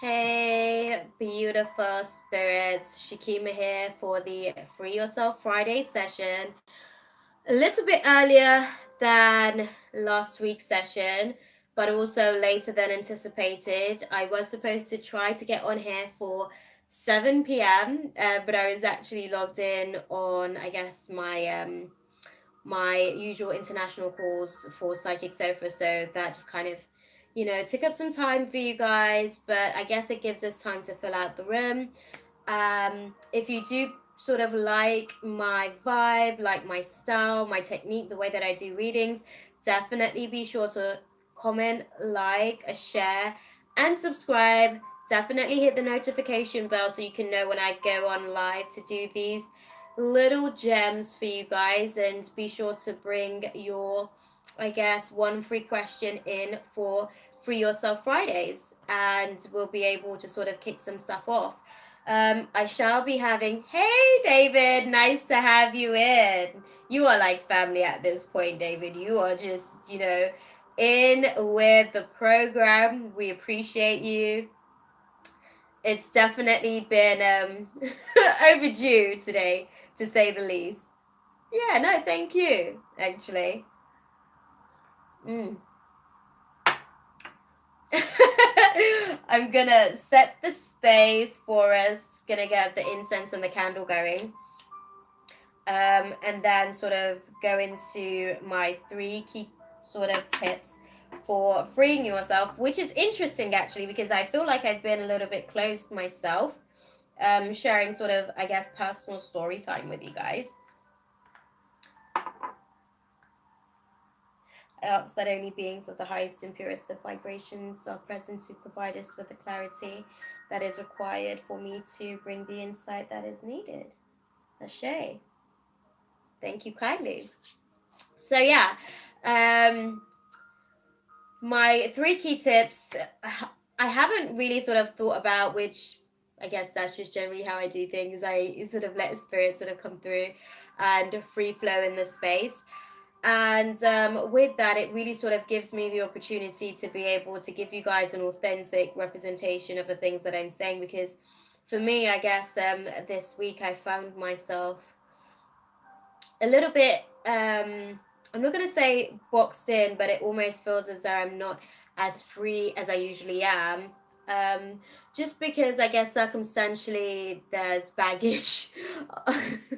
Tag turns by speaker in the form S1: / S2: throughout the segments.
S1: Hey, beautiful spirits. Shakima here for the Free Yourself Friday session. A little bit earlier than last week's session, but also later than anticipated. I was supposed to try to get on here for 7 p.m., but I was actually logged in on, I guess, my usual international calls for Psychic Sofa, so that just kind of, took up some time for you guys, but I guess it gives us time to fill out the room. If you do sort of like my vibe, like my style, my technique, the way that I do readings, definitely be sure to comment, like, share, and subscribe. Definitely hit the notification bell so you can know when I go on live to do these little gems for you guys, and be sure to bring your, I guess, one free question in for Free Yourself Fridays, and we'll be able to sort of kick some stuff off. I shall be having, hey David, nice to have you in. You are like family at this point, David. You are just, in with the program. We appreciate you. It's definitely been overdue today, to say the least. Yeah, no, thank you, actually. Mm. I'm gonna set the space for us, gonna get the incense and the candle going. And then sort of go into my three key sort of tips for freeing yourself, which is interesting actually, because I feel like I've been a little bit closed myself, sharing sort of, I guess, personal story time with you guys. I ask that only beings of the highest and purest of vibrations are present to provide us with the clarity that is required for me to bring the insight that is needed. Ashe. Thank you kindly. So yeah, um, my three key tips, I haven't really sort of thought about, which I guess that's just generally how I do things. I sort of let spirit sort of come through and free flow in the space. And with that, it really sort of gives me the opportunity to be able to give you guys an authentic representation of the things that I'm saying. Because for me, I guess this week I found myself a little bit, I'm not going to say boxed in, but it almost feels as though I'm not as free as I usually am. Um, just because I guess circumstantially there's baggage,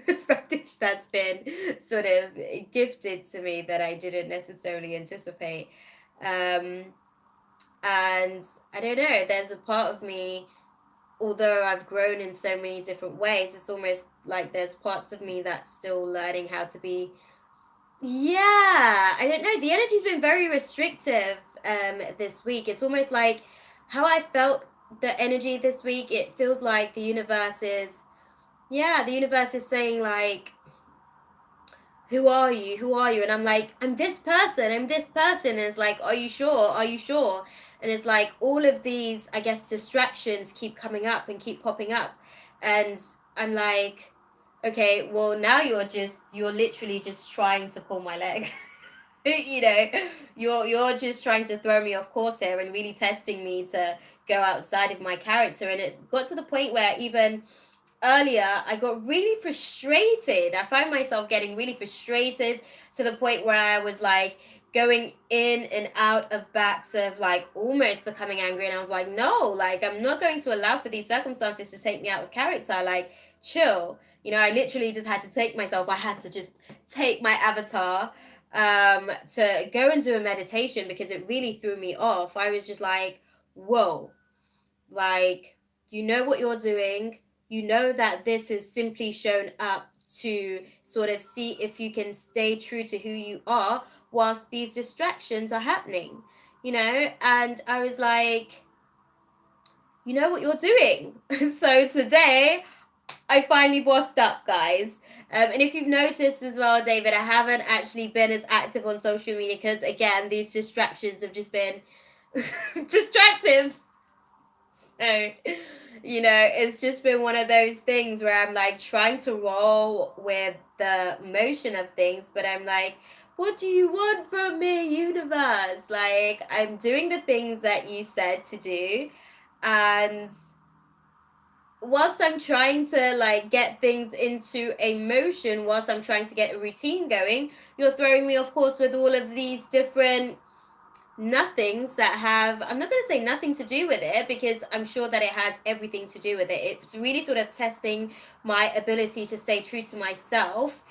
S1: there's baggage that's been sort of gifted to me that I didn't necessarily anticipate. Um, and I don't know, there's a part of me, although I've grown in so many different ways, it's almost like there's parts of me that's still learning how to be. Yeah, I don't know. The energy's been very restrictive this week. It's almost like how I felt the energy this week. It feels like the universe is, yeah, the universe is saying like, who are you? Who are you? And I'm like, I'm this person. I'm this person. And it's like, are you sure? Are you sure? And it's like all of these, I guess, distractions keep coming up and keep popping up. And I'm like, okay, well, now you're literally just trying to pull my leg. you know, you're just trying to throw me off course here and really testing me to go outside of my character. And it's got to the point where even earlier I got really frustrated. I found myself getting really frustrated to the point where I was like going in and out of bats of like almost becoming angry, and I was like, no, like I'm not going to allow for these circumstances to take me out of character. Like, chill. I literally just had to take myself, I had to just take my avatar to go and do a meditation because it really threw me off. I was just like, whoa, like, you know what you're doing. You know that this is simply shown up to sort of see if you can stay true to who you are whilst these distractions are happening, And I was like, you know what you're doing. So today, I finally bossed up, guys. And if you've noticed as well, David, I haven't actually been as active on social media because, again, these distractions have just been distractive. So, it's just been one of those things where I'm like trying to roll with the motion of things, but I'm like, what do you want from me, universe? Like, I'm doing the things that you said to do. And whilst I'm trying to like get things into a motion, whilst I'm trying to get a routine going, you're throwing me, of course, with all of these different nothings that have, I'm not going to say nothing to do with it, because I'm sure that it has everything to do with it. It's really sort of testing my ability to stay true to myself,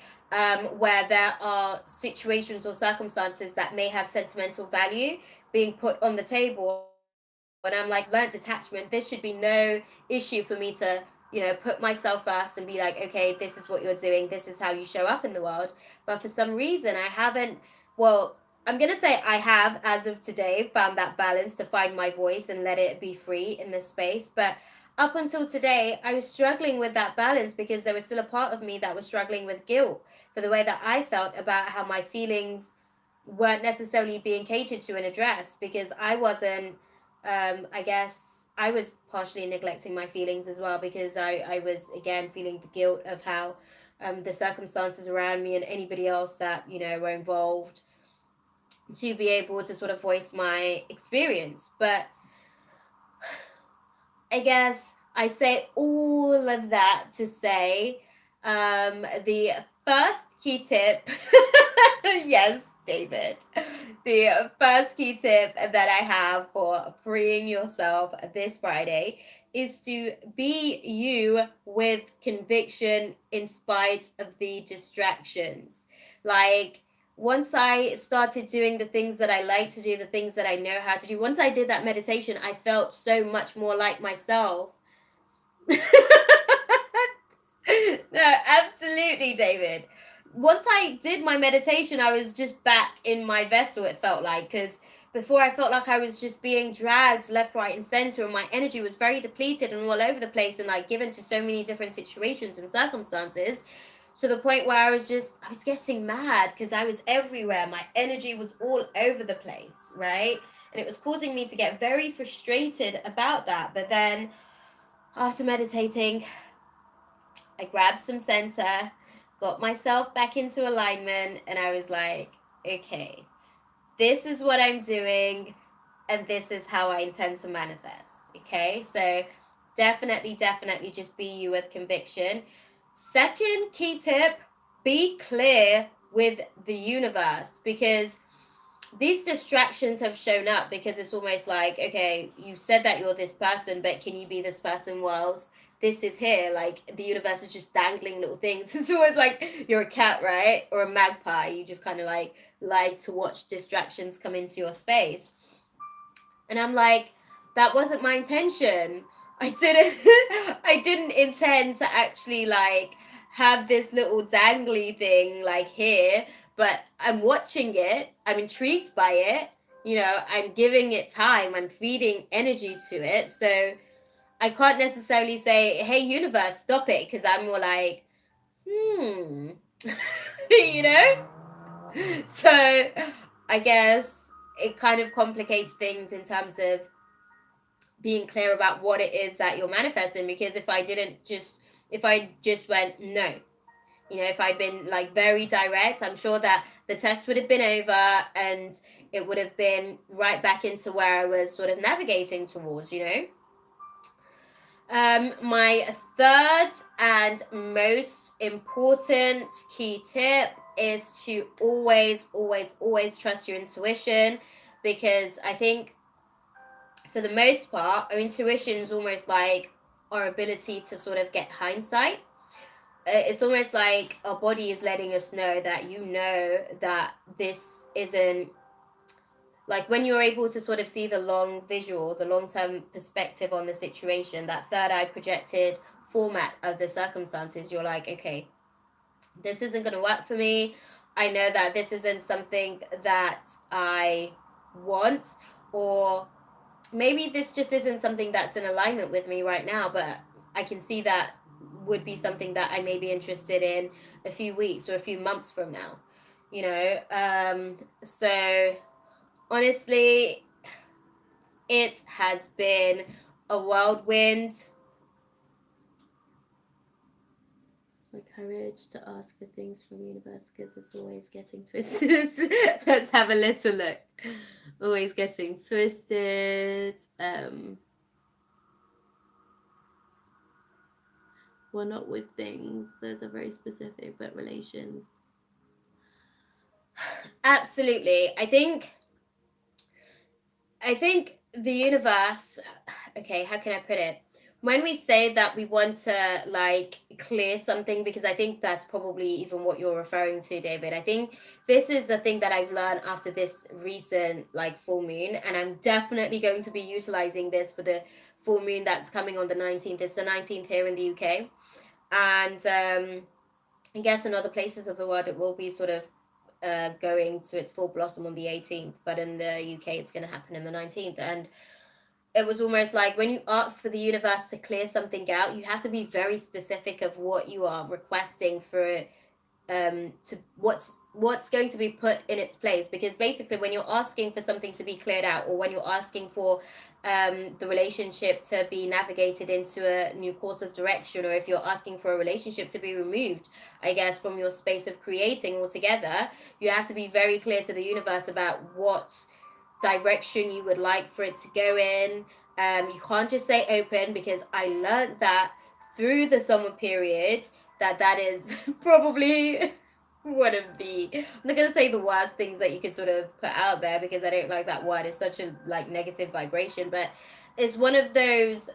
S1: where there are situations or circumstances that may have sentimental value being put on the table. And I'm like, learned detachment, this should be no issue for me to, put myself first and be like, okay, this is what you're doing, this is how you show up in the world. But for some reason, I haven't, well, I'm going to say I have, as of today, found that balance to find my voice and let it be free in this space. But up until today, I was struggling with that balance because there was still a part of me that was struggling with guilt for the way that I felt about how my feelings weren't necessarily being catered to and addressed, because I wasn't, I guess I was partially neglecting my feelings as well, because I was, again, feeling the guilt of how the circumstances around me and anybody else that, were involved, to be able to sort of voice my experience. But I guess I say all of that to say, the first key tip, yes, David, the first key tip that I have for freeing yourself this Friday is to be you with conviction in spite of the distractions. Like, once I started doing the things that I like to do, the things that I know how to do, once I did that meditation, I felt so much more like myself. No, absolutely, David. Once I did my meditation, I was just back in my vessel, it felt like, because before I felt like I was just being dragged left, right, and center, and my energy was very depleted and all over the place, and like given to so many different situations and circumstances, to the point where I was getting mad because I was everywhere. My energy was all over the place, right? And it was causing me to get very frustrated about that. But then after meditating, I grabbed some center, got myself back into alignment, and I was like, okay, this is what I'm doing, and this is how I intend to manifest. Okay, so definitely just be you with conviction. Second key tip, be clear with the universe, because these distractions have shown up, because it's almost like, okay, you said that you're this person, but can you be this person whilst this is here? Like, the universe is just dangling little things. It's almost like you're a cat, right? Or a magpie. You just kind of like to watch distractions come into your space. And I'm like, that wasn't my intention. I didn't intend to actually like have this little dangly thing like here, but I'm watching it, I'm intrigued by it, I'm giving it time, I'm feeding energy to it. So I can't necessarily say, hey universe, stop it, because I'm more like, you know? So I guess it kind of complicates things in terms of being clear about what it is that you're manifesting. Because if I just went no, if I'd been like very direct, I'm sure that the test would have been over and it would have been right back into where I was sort of navigating towards. My third and most important key tip is to always trust your intuition, because I think for the most part, our intuition is almost like our ability to sort of get hindsight. It's almost like our body is letting us know that that this isn't, like, when you're able to sort of see the long visual, the long-term perspective on the situation, that third eye projected format of the circumstances, you're like, okay, this isn't going to work for me. I know that this isn't something that I want, or maybe this just isn't something that's in alignment with me right now, but I can see that would be something that I may be interested in a few weeks or a few months from now, so honestly, it has been a whirlwind. My courage to ask for things from universe, because it's always getting twisted. Let's have a little look. Always getting twisted. Well, not with things. Those are very specific, but relations. Absolutely. I think the universe, okay, how can I put it? When we say that we want to like clear something, because I think that's probably even what you're referring to, David. I think this is the thing that I've learned after this recent like full moon, and I'm definitely going to be utilizing this for the full moon that's coming on the 19th. It's the 19th here in the UK. And I guess in other places of the world it will be sort of going to its full blossom on the 18th, but in the UK it's going to happen on the 19th. And it was almost like when you ask for the universe to clear something out, you have to be very specific of what you are requesting for to what's going to be put in its place. Because basically when you're asking for something to be cleared out, or when you're asking for the relationship to be navigated into a new course of direction, or if you're asking for a relationship to be removed, I guess, from your space of creating altogether, you have to be very clear to the universe about what direction you would like for it to go in. You can't just say open, because I learned that through the summer period that is probably one of the, I'm not gonna say the worst things that you could sort of put out there, because I don't like that word. It's such a like negative vibration, but it's one of those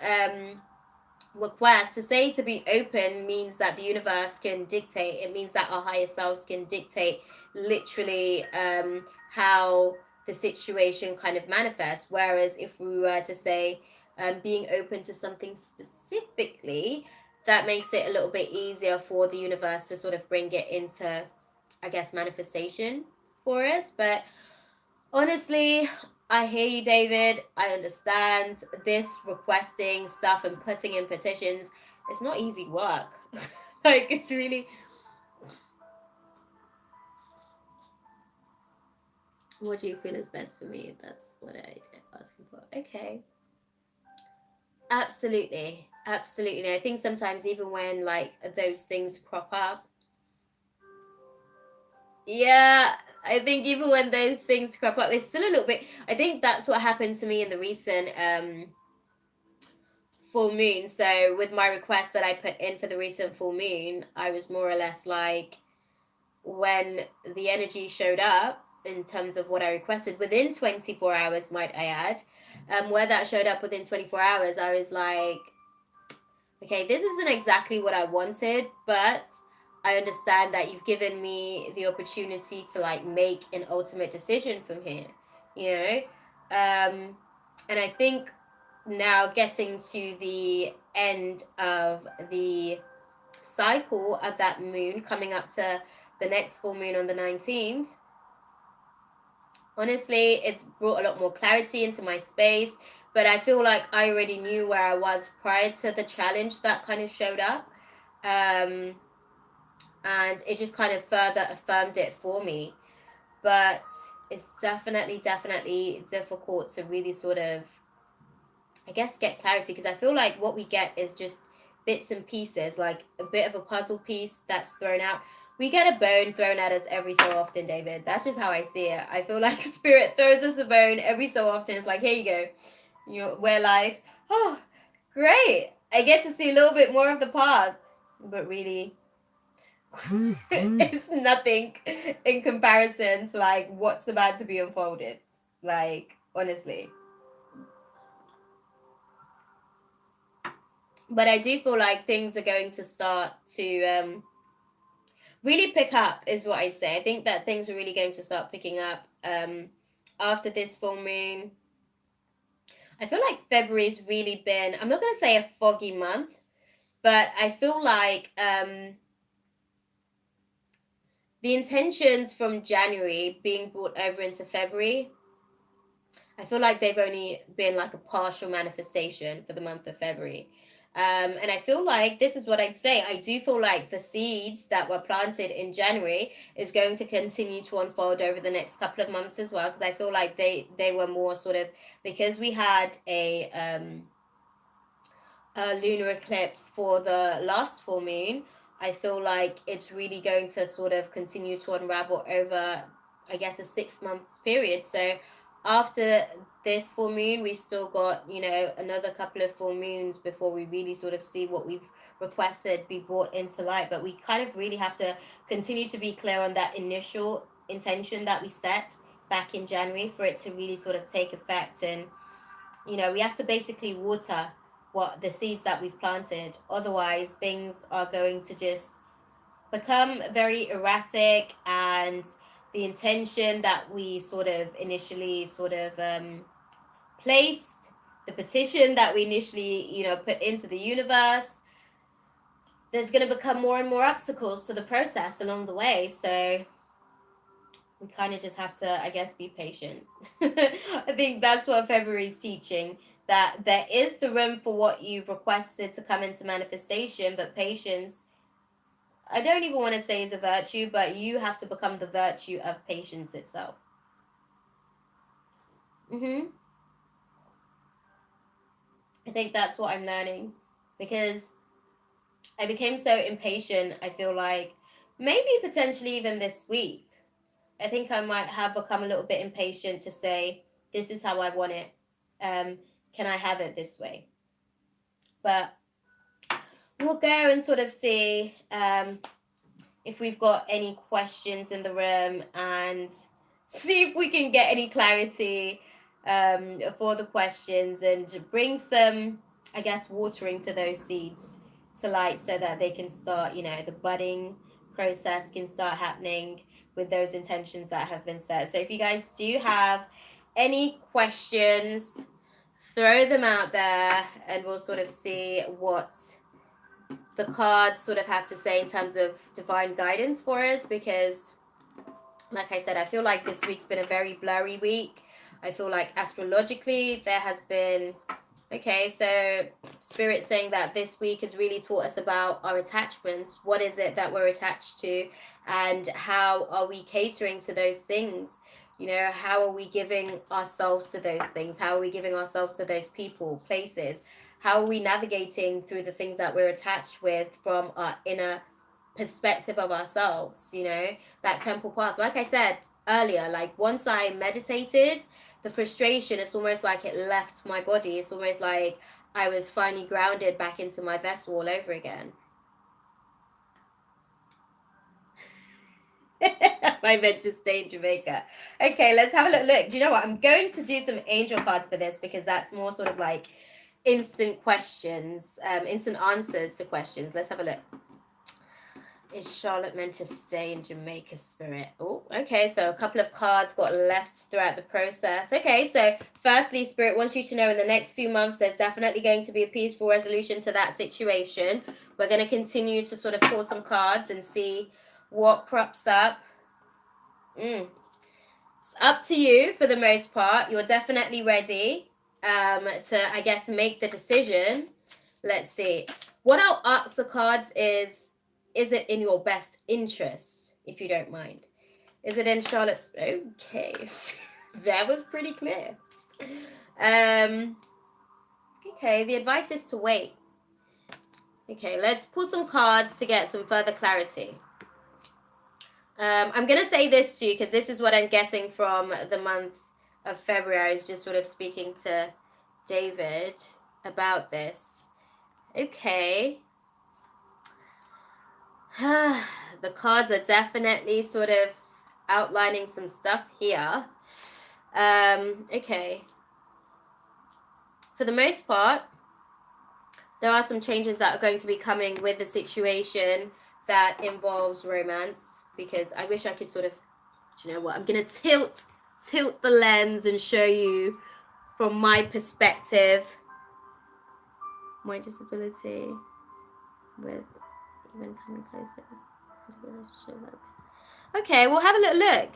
S1: requests. To say to be open means that the universe can dictate. It means that our higher selves can dictate literally how the situation kind of manifests. Whereas if we were to say being open to something specifically, that makes it a little bit easier for the universe to sort of bring it into, I guess, manifestation for us. But honestly, I hear you, David. I understand this requesting stuff and putting in petitions. It's not easy work. Like, it's really. What do you feel is best for me? That's what I asking for. Okay. Absolutely. Absolutely. I think sometimes even when like those things crop up, yeah, I think even when those things crop up, it's still a little bit. I think that's what happened to me in the recent full moon. So with my request that I put in for the recent full moon, I was more or less like, when the energy showed up in terms of what I requested within 24 hours, might I add, where that showed up within 24 hours, I was like, okay, this isn't exactly what I wanted, but I understand that you've given me the opportunity to like make an ultimate decision from here, you know? And I think now getting to the end of the cycle of that moon, coming up to the next full moon on the 19th, honestly, it's brought a lot more clarity into my space. But I feel like I already knew where I was prior to the challenge that kind of showed up. Um, and it just kind of further affirmed it for me. But it's definitely difficult to really sort of, I guess, get clarity, because I feel like what we get is just bits and pieces, like a bit of a puzzle piece that's thrown out. We get a bone thrown at us every so often, David. That's just how I see it. I feel like spirit throws us a bone every so often. It's like, here you go. We're like, oh, great. I get to see a little bit more of the path. But really, it's nothing in comparison to like what's about to be unfolded. Like, honestly. But I do feel like things are going to start to really pick up, is what I'd say. I think that things are really going to start picking up after this full moon. I feel like February's really been, I'm not going to say a foggy month, but I feel like the intentions from January being brought over into February, I feel like they've only been like a partial manifestation for the month of February. And I feel like this is what I'd say. I do feel like the seeds that were planted in January is going to continue to unfold over the next couple of months as well. Because I feel like they were more sort of, because we had a lunar eclipse for the last full moon. I feel like it's really going to sort of continue to unravel over, I guess, a 6 months period. So after this full moon, we've still got, you know, another couple of full moons before we really sort of see what we've requested be brought into light. But we kind of really have to continue to be clear on that initial intention that we set back in January for it to really sort of take effect. And, you know, we have to basically water what the seeds that we've planted. Otherwise, things are going to just become very erratic, and the intention that we sort of initially sort of placed, the petition that we initially, you know, put into the universe, there's going to become more and more obstacles to the process along the way. So we kind of just have to, I guess, be patient. I think that's what February is teaching, that there is the room for what you've requested to come into manifestation, but patience, I don't even want to say is a virtue, but you have to become the virtue of patience itself. I think that's what I'm learning, because I became so impatient. I feel like maybe potentially even this week, I think I might have become a little bit impatient to say, this is how I want it. Can I have it this way? But we'll go and sort of see if we've got any questions in the room and see if we can get any clarity for the questions, and bring some, I guess, watering to those seeds to light so that they can start, you know, the budding process can start happening with those intentions that have been set. So if you guys do have any questions, throw them out there and we'll sort of see what the cards sort of have to say in terms of divine guidance for us. Because like I said, I feel like this week's been a very blurry week. I feel like astrologically there has been, okay, so Spirit saying that this week has really taught us about our attachments. What is it that we're attached to, and how are we catering to those things? You know, how are we giving ourselves to those things? How are we giving ourselves to those people, places? How are we navigating through the things that we're attached with from our inner perspective of ourselves? You know, that temple path, like I said earlier, like once I meditated, the frustration, it's almost like it left my body. It's almost like I was finally grounded back into my vessel all over again. I meant to stay in Jamaica. Okay, let's have a look. Do you know what? I'm going to do some angel cards for this, because that's more sort of like instant questions, instant answers to questions. Let's have a look. Is Charlotte meant to stay in Jamaica, Spirit? Oh, okay. So a couple of cards got left throughout the process. Okay, so firstly, Spirit wants you to know in the next few months, there's definitely going to be a peaceful resolution to that situation. We're going to continue to sort of pull some cards and see what crops up. It's up to you for the most part. You're definitely ready to, I guess, make the decision. Let's see. What I'll ask the cards is it in your best interest, if you don't mind? Is it in Charlotte's? Okay. That was pretty clear. Okay, the advice is to wait. Okay, let's pull some cards to get some further clarity. I'm going to say this to you because this is what I'm getting from the month of February. I was just sort of speaking to David about this. Okay. The cards are definitely sort of outlining some stuff here. Okay. For the most part, there are some changes that are going to be coming with the situation that involves romance, because I wish I could sort of, do you know what, I'm going to tilt the lens and show you from my perspective my disability with even coming closer. Okay, we'll have a little look.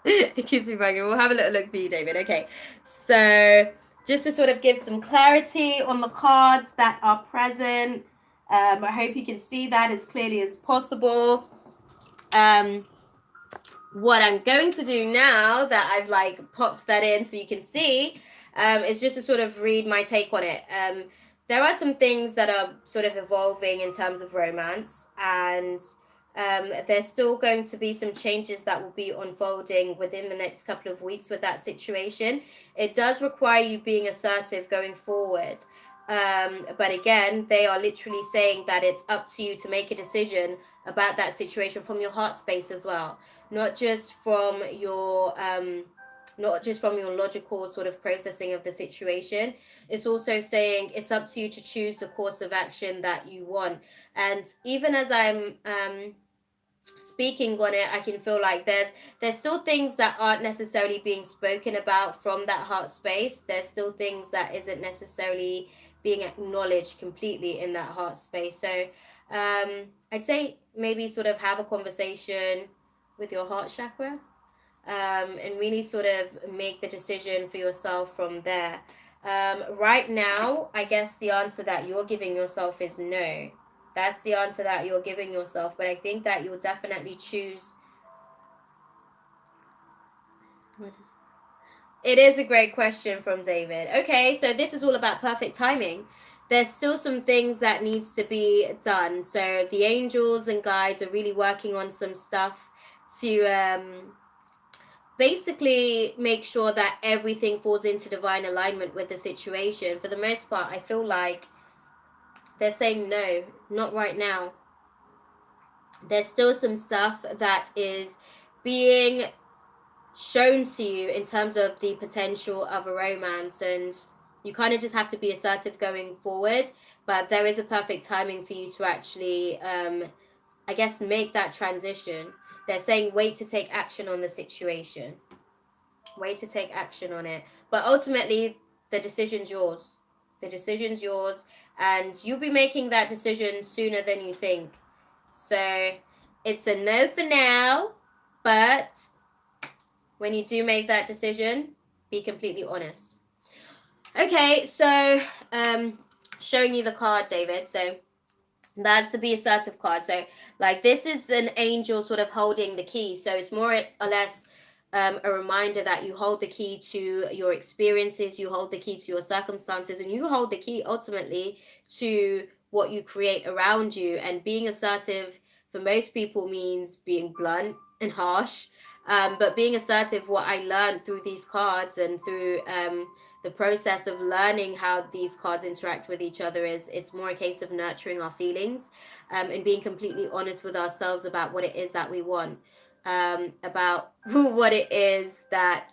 S1: It keeps me bugging. We'll have a little look for you, David. Okay, so just to sort of give some clarity on the cards that are present. I hope you can see that as clearly as possible. What I'm going to do now that I've like popped that in so you can see is just to sort of read my take on it. There are some things that are sort of evolving in terms of romance, and There's still going to be some changes that will be unfolding within the next couple of weeks with that situation. It does require you being assertive going forward. But again, they are literally saying that it's up to you to make a decision about that situation from your heart space as well, not just from your logical sort of processing of the situation. It's also saying it's up to you to choose the course of action that you want. And even as I'm speaking on it, I can feel like there's still things that aren't necessarily being spoken about from that heart space. There's still things that isn't necessarily being acknowledged completely in that heart space. So I'd say maybe sort of have a conversation with your heart chakra, and really sort of make the decision for yourself from there. Right now, I guess the answer that you're giving yourself is no. That's the answer that you're giving yourself. But I think that you'll definitely choose. What is it? Is a great question from David. Okay, so this is all about perfect timing. There's still some things that needs to be done. So the angels and guides are really working on some stuff to basically make sure that everything falls into divine alignment with the situation. For the most part, I feel like they're saying no, not right now. There's still some stuff that is being shown to you in terms of the potential of a romance, and you kind of just have to be assertive going forward. But there is a perfect timing for you to actually I guess make that transition. They're saying wait to take action on the situation, wait to take action on it, but ultimately the decision's yours. The decision's yours, and you'll be making that decision sooner than you think. So it's a no for now, but when you do make that decision, be completely honest. Okay, so showing you the card, David. So that's the be assertive card. So like this is an angel sort of holding the key. So it's more or less a reminder that you hold the key to your experiences, you hold the key to your circumstances, and you hold the key ultimately to what you create around you. And being assertive for most people means being blunt and harsh. But being assertive, what I learned through these cards and through the process of learning how these cards interact with each other, is it's more a case of nurturing our feelings, and being completely honest with ourselves about what it is that we want, about what it is that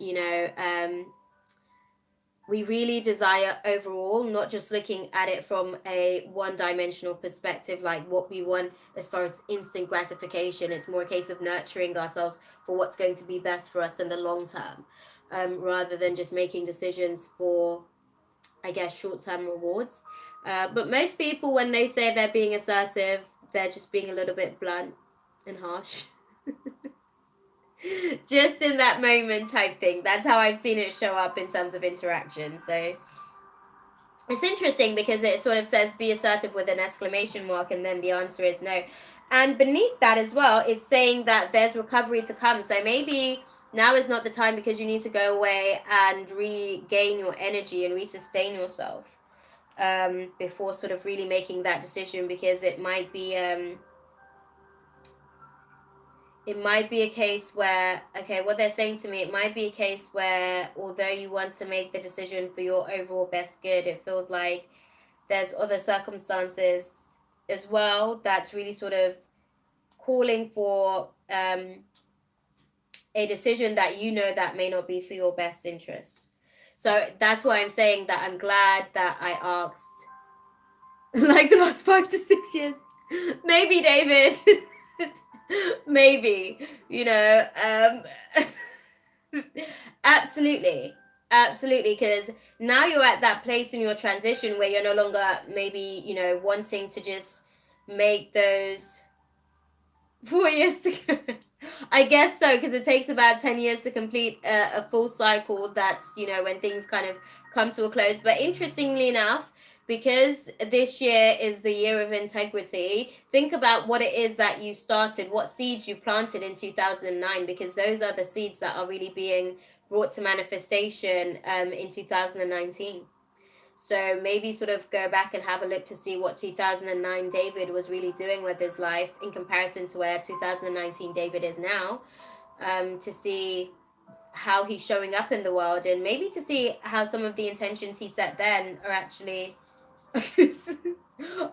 S1: we really desire overall, not just looking at it from a one-dimensional perspective, like what we want as far as instant gratification. It's more a case of nurturing ourselves for what's going to be best for us in the long term, rather than just making decisions for, I guess, short-term rewards. But most people, when they say they're being assertive, they're just being a little bit blunt and harsh. Just in that moment type thing. That's how I've seen it show up in terms of interaction. So it's interesting because it sort of says be assertive with an exclamation mark, and then the answer is no. And beneath that as well, it's saying that there's recovery to come. So maybe now is not the time because you need to go away and regain your energy and resustain yourself, before sort of really making that decision, because it might be a case where, okay, what they're saying to me, it might be a case where although you want to make the decision for your overall best good, it feels like there's other circumstances as well that's really sort of calling for a decision that that may not be for your best interest. So that's why I'm saying that I'm glad that I asked like the last 5 to 6 years. Maybe, David. Maybe, absolutely, because now you're at that place in your transition where you're no longer maybe wanting to just make those 4 years to go. I guess so, because it takes about 10 years to complete a full cycle. That's when things kind of come to a close. But interestingly enough, because this year is the year of integrity, think about what it is that you started, what seeds you planted in 2009, because those are the seeds that are really being brought to manifestation in 2019. So maybe sort of go back and have a look to see what 2009 David was really doing with his life in comparison to where 2019 David is now, to see how he's showing up in the world, and maybe to see how some of the intentions he set then are actually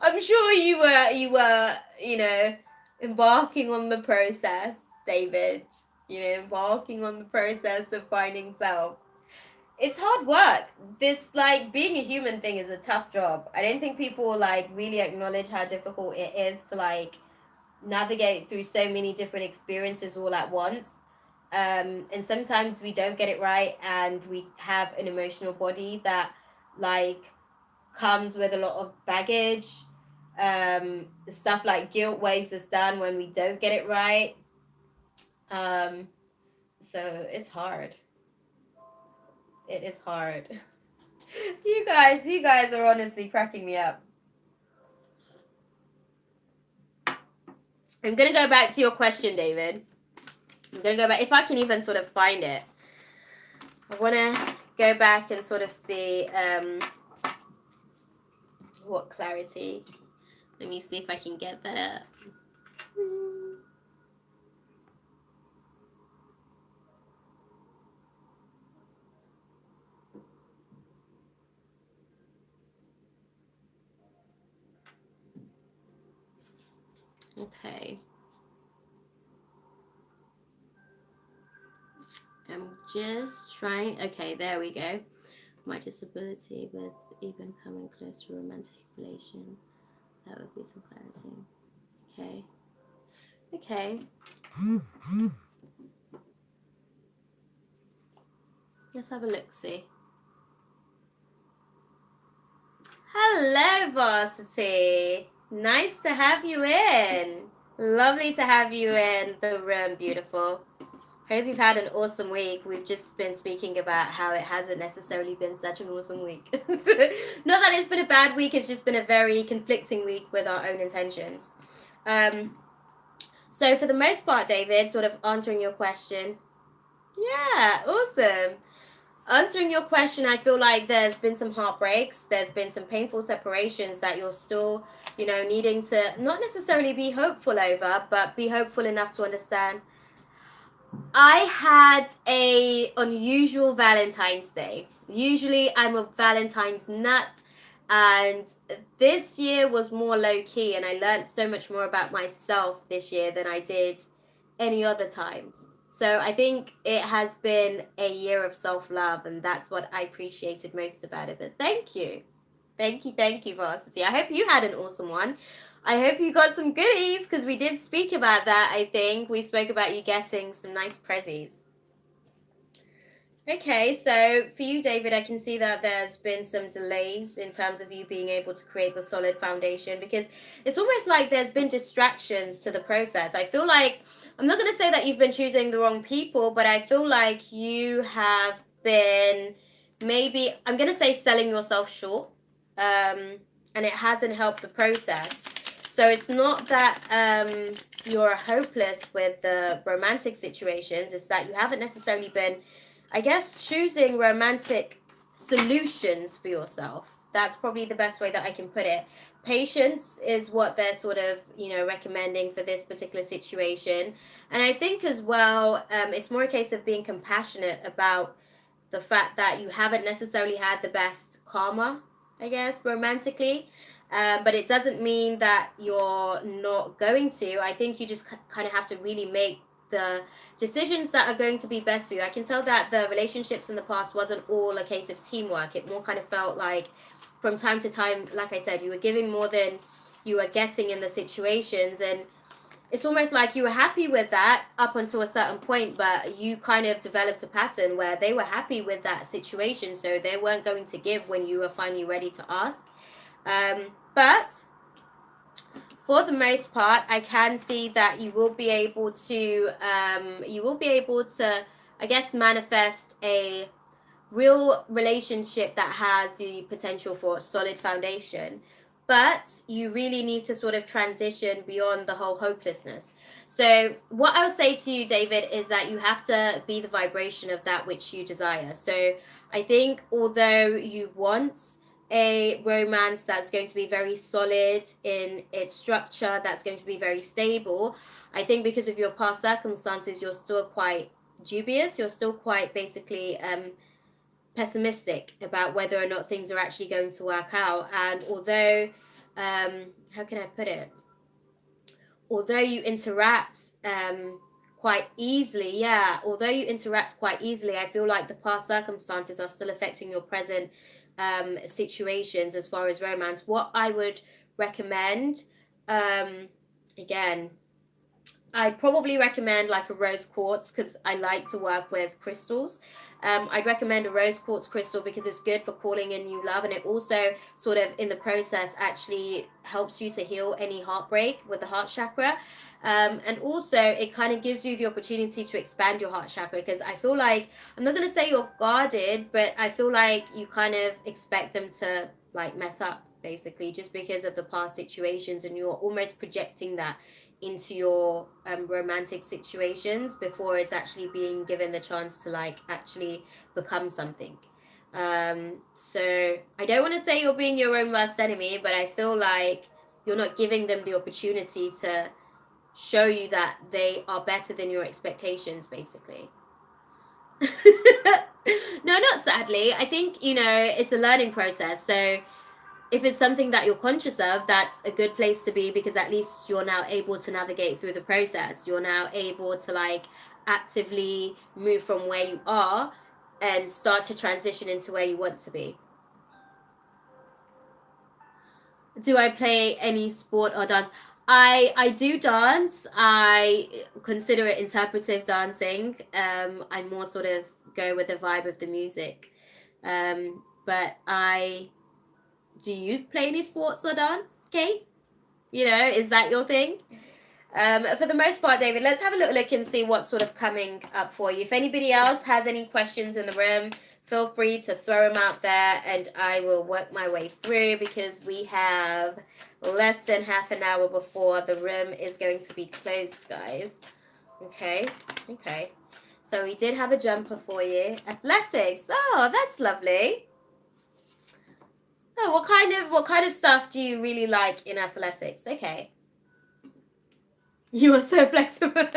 S1: I'm sure you were, embarking on the process, David. Embarking on the process of finding self. It's hard work. This, like, being a human thing is a tough job. I don't think people like really acknowledge how difficult it is to like navigate through so many different experiences all at once. And sometimes we don't get it right, and we have an emotional body that like comes with a lot of baggage. Stuff like guilt weighs us down when we don't get it right. So it's hard. It is hard. You guys are honestly cracking me up. I'm gonna go back to your question, David. I'm gonna go back, if I can even sort of find it. I wanna go back and sort of see what clarity. Let me see if I can get that up. Okay. I'm just trying. Okay, there we go. My disability with even coming close to romantic relations. That would be some clarity. Okay. Okay. Let's have a look, see. Hello, Varsity. Nice to have you in. Lovely to have you in the room, beautiful. Hope you've had an awesome week. We've just been speaking about how it hasn't necessarily been such an awesome week. Not that it's been a bad week, it's just been a very conflicting week with our own intentions. So for the most part, David, sort of answering your question. Yeah, awesome. Answering your question, I feel like there's been some heartbreaks, there's been some painful separations that you're still, needing to not necessarily be hopeful over, but be hopeful enough to understand. I had a unusual Valentine's Day. Usually I'm a Valentine's nut, and this year was more low key, and I learned so much more about myself this year than I did any other time. So I think it has been a year of self-love, and that's what I appreciated most about it. But thank you. Thank you, Varsity. I hope you had an awesome one. I hope you got some goodies, because we did speak about that, I think. We spoke about you getting some nice prezzies. Okay, so for you, David, I can see that there's been some delays in terms of you being able to create the solid foundation, because it's almost like there's been distractions to the process. I feel like, I'm not going to say that you've been choosing the wrong people, but I feel like you have been maybe, I'm going to say, selling yourself short, and it hasn't helped the process. So it's not that you're hopeless with the romantic situations, it's that you haven't necessarily been, I guess, choosing romantic solutions for yourself. That's probably the best way that I can put it. Patience is what they're sort of, recommending for this particular situation. And I think as well, it's more a case of being compassionate about the fact that you haven't necessarily had the best karma, I guess, romantically. But it doesn't mean that you're not going to. I think you just kind of have to really make the decisions that are going to be best for you. I can tell that the relationships in the past wasn't all a case of teamwork. It more kind of felt like from time to time, like I said, you were giving more than you were getting in the situations. And it's almost like you were happy with that up until a certain point, but you kind of developed a pattern where they were happy with that situation, so they weren't going to give when you were finally ready to ask. But for the most part, I can see that you will be able to, I guess, manifest a real relationship that has the potential for a solid foundation. But you really need to sort of transition beyond the whole hopelessness. So what I would say to you, David, is that you have to be the vibration of that which you desire. So I think although you want a romance that's going to be very solid in its structure, that's going to be very stable. I think because of your past circumstances, you're still quite dubious. You're still quite basically pessimistic about whether or not things are actually going to work out. And although, how can I put it? Although you interact quite easily, I feel like the past circumstances are still affecting your present situations as far as romance. What I would recommend, again, I'd probably recommend like a rose quartz because I like to work with crystals. I'd recommend a rose quartz crystal because it's good for calling in new love, and it also sort of in the process actually helps you to heal any heartbreak with the heart chakra. And also it kind of gives you the opportunity to expand your heart chakra, because I feel like, I'm not going to say you're guarded, but I feel like you kind of expect them to like mess up basically just because of the past situations, and you're almost projecting that into your romantic situations before it's actually being given the chance to like actually become something. So I don't want to say you're being your own worst enemy, but I feel like you're not giving them the opportunity to show you that they are better than your expectations basically. No, not sadly. I think, it's a learning process. So if it's something that you're conscious of, that's a good place to be, because at least you're now able to navigate through the process. You're now able to like actively move from where you are and start to transition into where you want to be. Do I play any sport or dance? I do dance. I consider it interpretive dancing. I more sort of go with the vibe of the music. But do you play any sports or dance, Kate? Is that your thing? For the most part, David, let's have a little look and see what's sort of coming up for you. If anybody else has any questions in the room, feel free to throw them out there and I will work my way through, because we have less than half an hour before the room is going to be closed, guys. Okay. So we did have a jumper for you. Athletics. Oh, that's lovely. Oh, what kind of stuff do you really like in athletics? Okay. You are so flexible.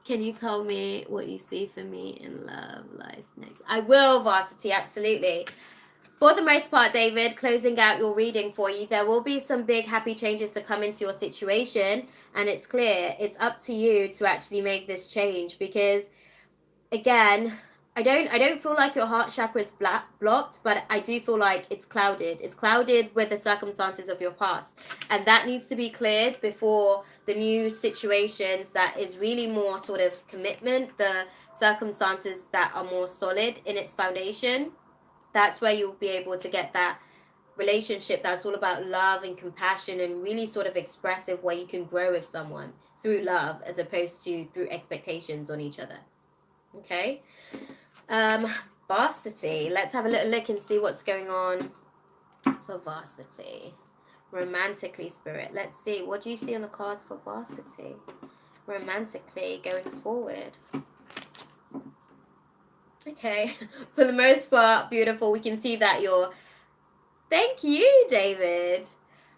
S1: Can you tell me what you see for me in love life next? I will, Varsity, absolutely. For the most part, David, closing out your reading for you, there will be some big happy changes to come into your situation, and it's clear it's up to you to actually make this change, because again, I don't feel like your heart chakra is blocked, but I do feel like it's clouded. It's clouded with the circumstances of your past, and that needs to be cleared before the new situations that is really more sort of commitment, the circumstances that are more solid in its foundation. That's where you'll be able to get that relationship that's all about love and compassion and really sort of expressive, where you can grow with someone through love as opposed to through expectations on each other. Okay. Varsity. Let's have a little look and see what's going on for Varsity. Romantically, Spirit. Let's see. What do you see on the cards for Varsity? Romantically, going forward. Okay. For the most part, beautiful. We can see that Thank you, David.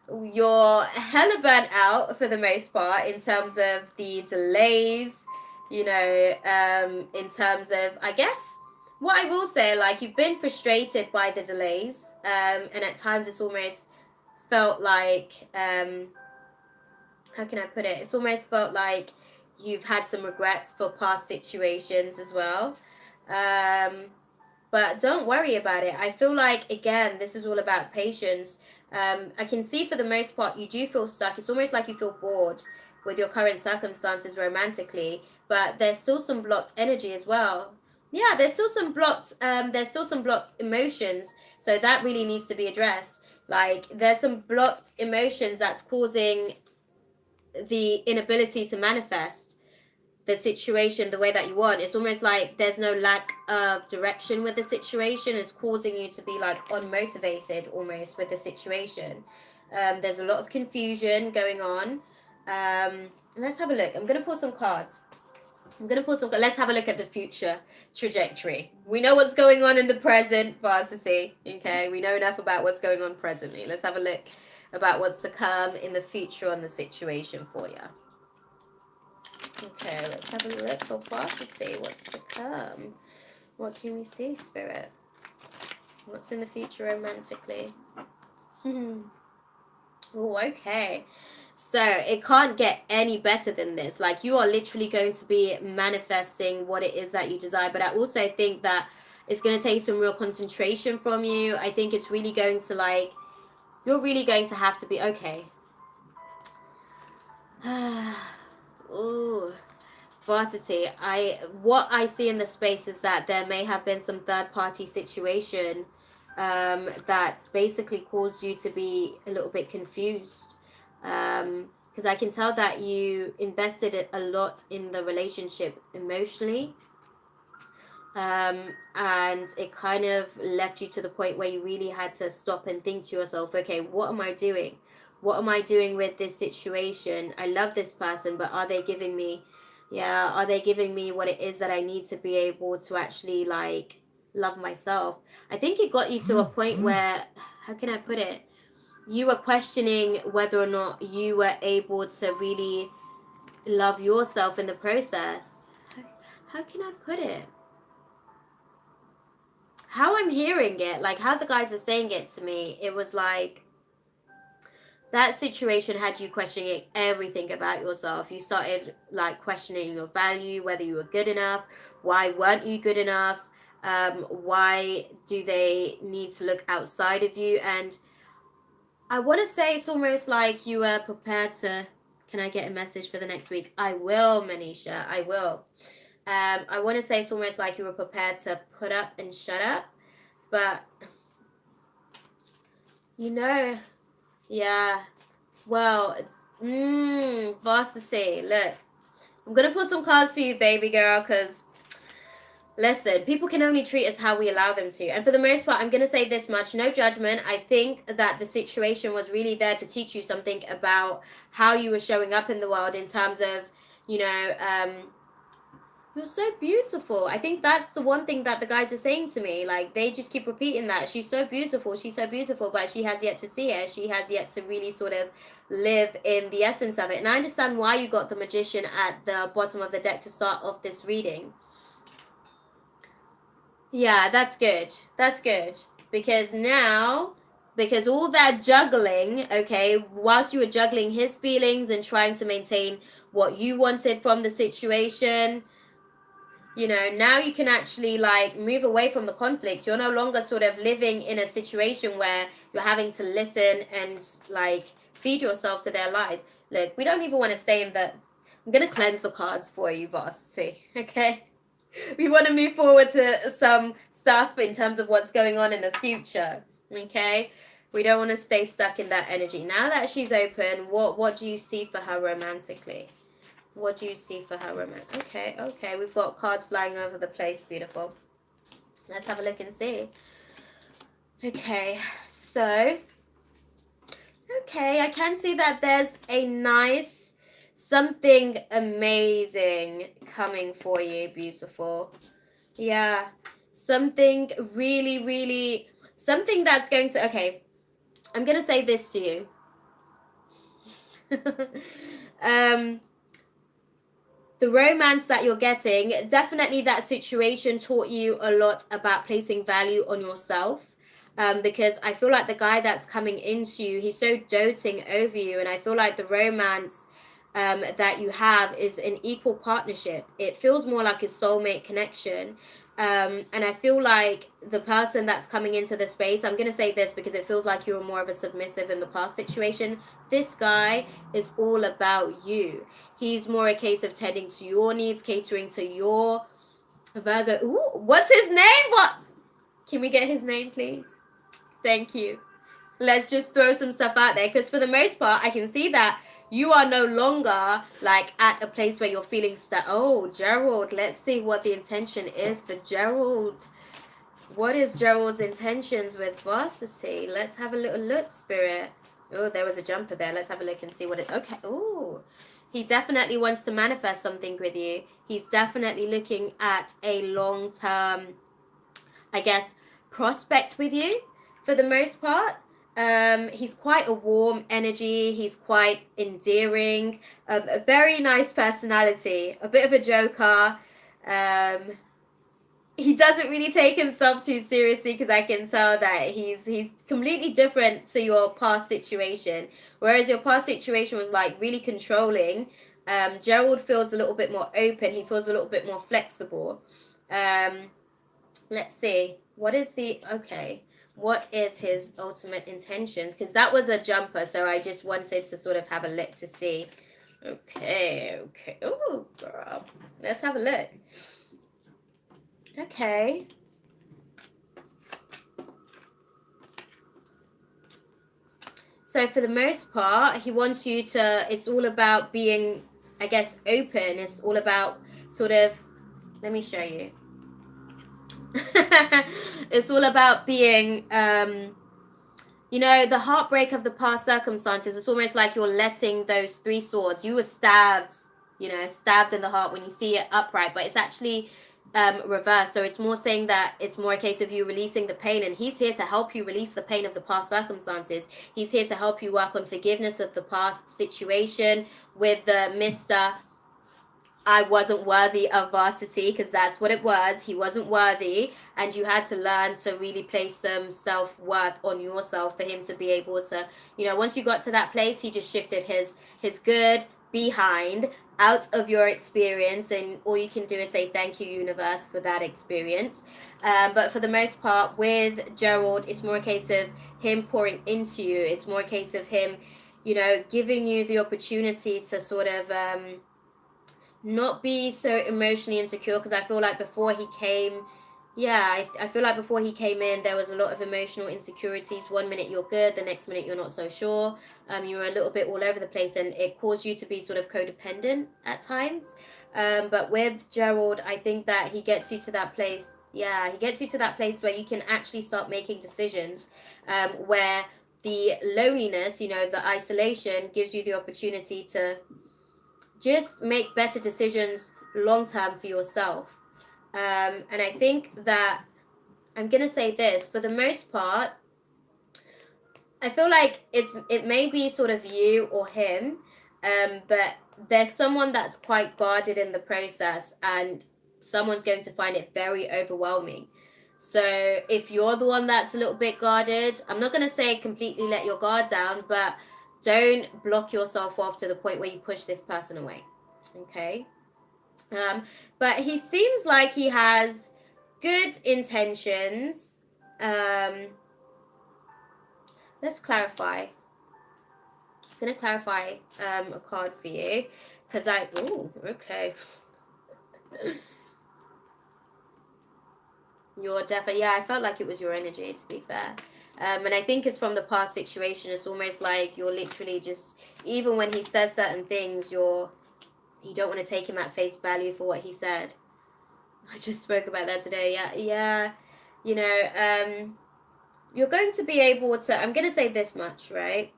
S1: You're hella burnt out for the most part in terms of the delays, in terms of, I guess, what I will say, like, you've been frustrated by the delays, and at times it's almost felt like, how can I put it? It's almost felt like you've had some regrets for past situations as well. But don't worry about it. I feel like, again, this is all about patience. I can see for the most part you do feel stuck. It's almost like you feel bored with your current circumstances romantically, but there's still some blocked energy as well. Yeah, there's still some blocked emotions, so that really needs to be addressed. Like, there's some blocked emotions that's causing the inability to manifest the situation the way that you want. It's almost like there's no lack of direction with the situation. It's causing you to be like unmotivated almost with the situation. There's a lot of confusion going on. Let's have a look. I'm going to pull some cards. I'm going to pull some, let's have a look at the future trajectory. We know what's going on in the present, Varsity, okay? We know enough about what's going on presently. Let's have a look about what's to come in the future on the situation for you. Okay, let's have a look for Varsity. What's to come? What can we see, Spirit? What's in the future romantically? Oh, okay. So it can't get any better than this. Like, you are literally going to be manifesting what it is that you desire. But I also think that it's going to take some real concentration from you. I think it's really going to, like, you're really going to have to be okay. Ooh. Varsity, what I see in the space is that there may have been some third party situation that's basically caused you to be a little bit confused. Because I can tell that you invested a lot in the relationship emotionally. And it kind of left you to the point where you really had to stop and think to yourself, okay, what am I doing? What am I doing with this situation? I love this person, but are they giving me what it is that I need to be able to actually, like, love myself? I think it got you to a point where, how can I put it? You were questioning whether or not you were able to really love yourself in the process. How can I put it? How I'm hearing it, like how the guys are saying it to me, it was like that situation had you questioning everything about yourself. You started like questioning your value, whether you were good enough, why weren't you good enough, why do they need to look outside of you? And I want to say it's almost like you were prepared to, can I get a message for the next week? I will, Manisha, I will. I want to say it's almost like you were prepared to put up and shut up, but you know, yeah. Well, Varsity, look, I'm gonna put some cards for you, baby girl, because listen, people can only treat us how we allow them to. And for the most part, I'm going to say this much, no judgment. I think that the situation was really there to teach you something about how you were showing up in the world in terms of, you know, you're so beautiful. I think that's the one thing that the guys are saying to me. Like, they just keep repeating that. She's so beautiful. She's so beautiful. But she has yet to see it. She has yet to really sort of live in the essence of it. And I understand why you got the Magician at the bottom of the deck to start off this reading. Yeah, that's good. That's good. Because now, because all that juggling, okay, whilst you were juggling his feelings and trying to maintain what you wanted from the situation, you know, now you can actually like move away from the conflict. You're no longer sort of living in a situation where you're having to listen and like feed yourself to their lies. Look, we don't even want to stay in the. I'm going to cleanse the cards for you, Varsity, okay? We want to move forward to some stuff in terms of what's going on in the future, okay? We don't want to stay stuck in that energy. Now that she's open, what do you see for her romantically? What do you see for her romantic? Okay, we've got cards flying over the place. Beautiful. Let's have a look and see. Okay, so I can see that there's a nice something amazing coming for you, beautiful. Yeah, something really something that's going to, okay, I'm gonna say this to you. The romance that you're getting, definitely that situation taught you a lot about placing value on yourself. Because I feel like the guy that's coming into you, he's so doting over you, and I feel like the romance that you have is an equal partnership. It feels more like a soulmate connection. And I feel like the person that's coming into the space, I'm going to say this because it feels like you were more of a submissive in the past situation. This guy is all about you. He's more a case of tending to your needs, catering to your Virgo. Ooh, what's his name? What? Can we get his name, please? Thank you. Let's just throw some stuff out there, because for the most part, I can see that you are no longer like at a place where you're feeling stuck. Oh, Gerald, let's see what the intention is for Gerald. What is Gerald's intentions with Varsity? Let's have a little look, Spirit. Oh, there was a jumper there. Let's have a look and see what it. Okay. Oh, he definitely wants to manifest something with you. He's definitely looking at a long-term, I guess, prospect with you for the most part. He's quite a warm energy. He's quite endearing. A very nice personality. A bit of a joker. He doesn't really take himself too seriously, because I can tell that he's completely different to your past situation. Whereas your past situation was like really controlling, Gerald feels a little bit more open. He feels a little bit more flexible. Let's see. What is his ultimate intentions? Because that was a jumper, so I just wanted to sort of have a look to see. Okay. Oh, girl. Let's have a look. Okay. So for the most part, he wants you to, it's all about being, I guess, open. It's all about sort of, let me show you. It's all about being, the heartbreak of the past circumstances. It's almost like you're letting those three swords. You were stabbed, stabbed in the heart when you see it upright, but it's actually reversed. So it's more saying that it's more a case of you releasing the pain, and he's here to help you release the pain of the past circumstances. He's here to help you work on forgiveness of the past situation with the Mr. I wasn't worthy of varsity, because that's what it was. He wasn't worthy, and you had to learn to really place some self-worth on yourself for him to be able to, once you got to that place, he just shifted his good behind out of your experience, and all you can do is say thank you, universe, for that experience. But for the most part with Gerald, it's more a case of him pouring into you. It's more a case of him, giving you the opportunity to sort of not be so emotionally insecure, because I feel like before he came, I feel like before he came in, there was a lot of emotional insecurities. One minute you're good, the next minute you're not so sure. You were a little bit all over the place, and it caused you to be sort of codependent at times. But with Gerald, I think that he gets you to that place. Yeah, he gets you to that place where you can actually start making decisions, where the loneliness, the isolation, gives you the opportunity to just make better decisions long term for yourself. And I think that I'm gonna say this, for the most part, I feel like it may be sort of you or him, but there's someone that's quite guarded in the process, and someone's going to find it very overwhelming. So if you're the one that's a little bit guarded, I'm not gonna say completely let your guard down, but don't block yourself off to the point where you push this person away. Okay. But he seems like he has good intentions. Let's clarify. I'm gonna clarify a card for you, because okay. You're definitely, I felt like it was your energy, to be fair. And I think it's from the past situation. It's almost like you're literally just, even when he says certain things, you don't want to take him at face value for what he said. I just spoke about that today. Yeah. You're going to be able to, I'm going to say this much, right?